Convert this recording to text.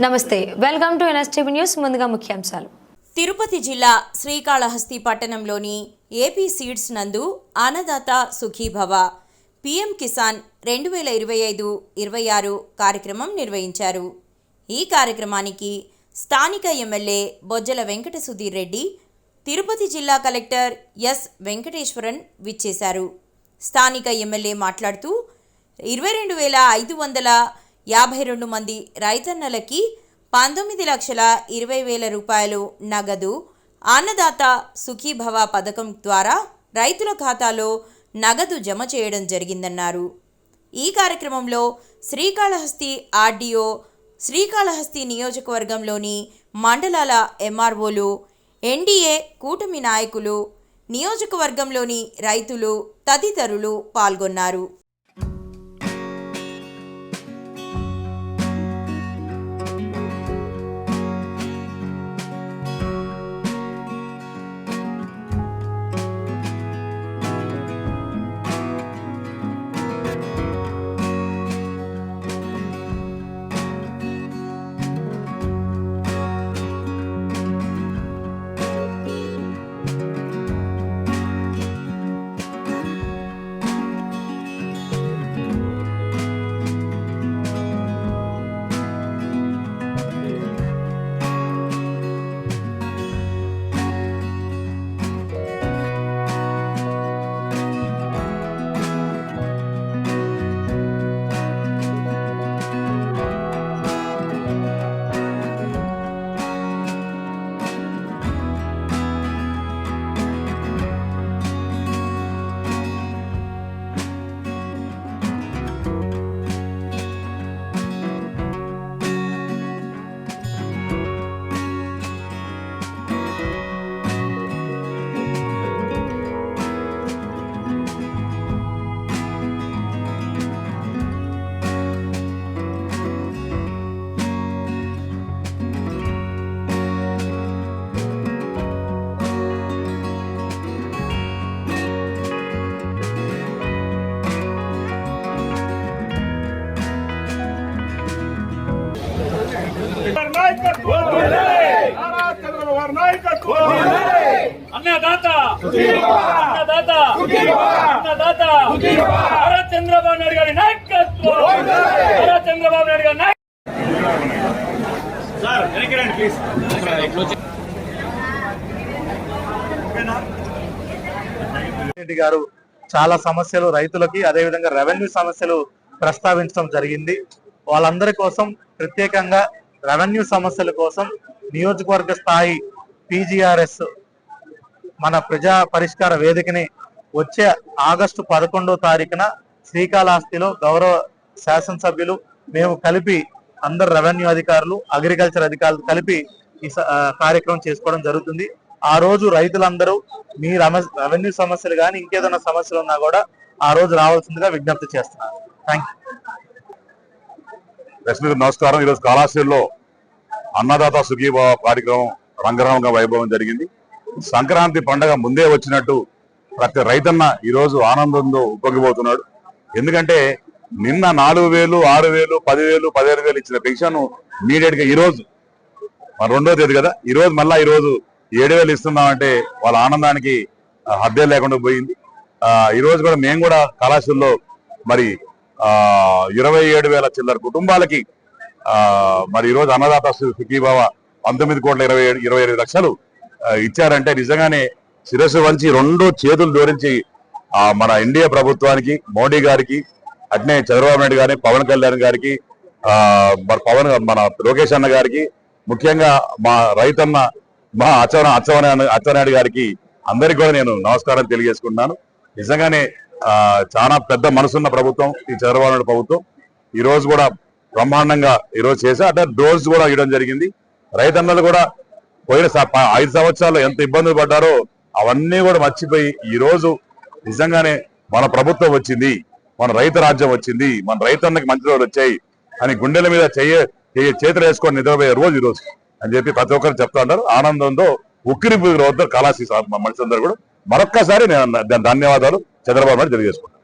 నమస్తే, welcome to NSTV news. ముందుగా ముఖ్యాంశాలు. తిరుపతి జిల్లా శ్రీకాళహస్తి పట్టణంలోని ఏపీ సీడ్స్ నందు అన్నదాత సుఖీభవ పీఎం కిసాన్ 2025-26 కార్యక్రమం నిర్వహించారు. ఈ కార్యక్రమానికి స్థానిక ఎమ్మెల్యే బొజ్జల వెంకట సుధీర్ రెడ్డి, తిరుపతి జిల్లా కలెక్టర్ ఎస్ వెంకటేశ్వరన్ విచ్చేశారు. స్థానిక ఎమ్మెల్యే మాట్లాడుతూ 22,552 మంది రైతన్నలకి 19,20,000 రూపాయలు నగదు అన్నదాత సుఖీభవ పథకం ద్వారా రైతుల ఖాతాలో నగదు జమ చేయడం జరిగిందన్నారు. ఈ కార్యక్రమంలో శ్రీకాళహస్తి ఆర్డీఓ, శ్రీకాళహస్తి నియోజకవర్గంలోని మండలాల ఎంఆర్ఓలు, ఎన్డీఏ కూటమి నాయకులు, నియోజకవర్గంలోని రైతులు తదితరులు పాల్గొన్నారు. अन्नदाता अन्नदाता अन्नदाता चंद्रबाबु नायडू गारी नायकत्వం चंद्रबाबु नायडू गारी सर వెనకరండి ప్లీజ్ రెడ్డి గారు చాలా సమస్యలు రైతులకి అదే విధంగా రెవెన్యూ సమస్యలు ప్రస్తావించడం జరిగింది. వాళ్ళందరి కోసం ప్రత్యేకంగా రెవెన్యూ సమస్యల కోసం నియోజకవర్గ స్థాయి పీజీఆర్ఎస్ మన ప్రజా పరిష్కార వేదికని వచ్చే ఆగస్టు 11వ తారీఖున శ్రీకాళహస్తిలో గౌరవ శాసనసభ్యులు మేము కలిపి అందరు రెవెన్యూ అధికారులు, అగ్రికల్చర్ అధికారులు కలిపి ఈ కార్యక్రమం చేసుకోవడం జరుగుతుంది. ఆ రోజు రైతులందరూ మీ రెవెన్యూ సమస్యలు కానీ ఇంకేదైనా సమస్యలు ఉన్నా కూడా ఆ రోజు రావాల్సిందిగా విజ్ఞప్తి చేస్తున్నారు. Thank you. నమస్కారం. ఈరోజు కాళహస్తిలో అన్నదాత సుఖీభవ కార్యక్రమం రంగరంగ వైభవం జరిగింది. సంక్రాంతి పండగ ముందే వచ్చినట్టు ప్రతి రైతన్న ఈరోజు ఆనందంతో ఉప్పొంగిపోతున్నాడు. ఎందుకంటే నిన్న 4,000, 6,000, 10,000, 15,000 ఇచ్చిన పెన్షన్ ఇమీడియట్ గా ఈరోజు 2వ తేదీ కదా, ఈరోజు మళ్ళా ఈరోజు 7,000 ఇస్తున్నామంటే వాళ్ళ ఆనందానికి హద్దే లేకుండా పోయింది. ఈరోజు కూడా మేము కూడా కళాశాలలో మరి 27,000 చిల్లర కుటుంబాలకి మరి ఈరోజు అన్నదాత సుఖీభవ 19,25,00,000 లక్షలు ఇచ్చారంటే నిజంగానే శిరస్సు వంచి 2 చేతులు జోడించి మన ఎన్డీఏ ప్రభుత్వానికి, మోడీ గారికి, అట్నే చంద్రబాబు నాయుడు గారిని, పవన్ కళ్యాణ్ గారికి, మన లోకేష్ అన్న గారికి, ముఖ్యంగా మా రైతన్న మా అచ్చెన్నాయుడు గారికి అందరికి కూడా నేను నమస్కారం తెలియజేసుకుంటున్నాను. నిజంగానే చాలా పెద్ద మనసున్న ప్రభుత్వం ఈ చంద్రబాబు నాయుడు ప్రభుత్వం. ఈ రోజు కూడా బ్రహ్మాండంగా ఈరోజు చేసి అంటే డోర్స్ కూడా ఇవ్వడం జరిగింది. రైతన్నలు కూడా పోయిన 5 సంవత్సరాలు ఎంత ఇబ్బందులు పడ్డారో అవన్నీ కూడా మర్చిపోయి ఈ రోజు నిజంగానే మన ప్రభుత్వం వచ్చింది, మన రైతు రాజ్యం వచ్చింది, మన రైతన్నకి మంచి రోజులు వచ్చాయి అని గుండెల మీద చేతులు వేసుకొని నిద్రపోయే రోజు ఈరోజు అని చెప్పి ప్రతి ఒక్కరు చెప్తా ఉంటారు. ఆనందంతో ఉక్కిరి బిక్కిరి అవుతారు కళాశాల మనుషులందరూ కూడా. మరొక్కసారి నేను ధన్యవాదాలు చంద్రబాబు నాయుడు తెలియజేసుకుంటాను.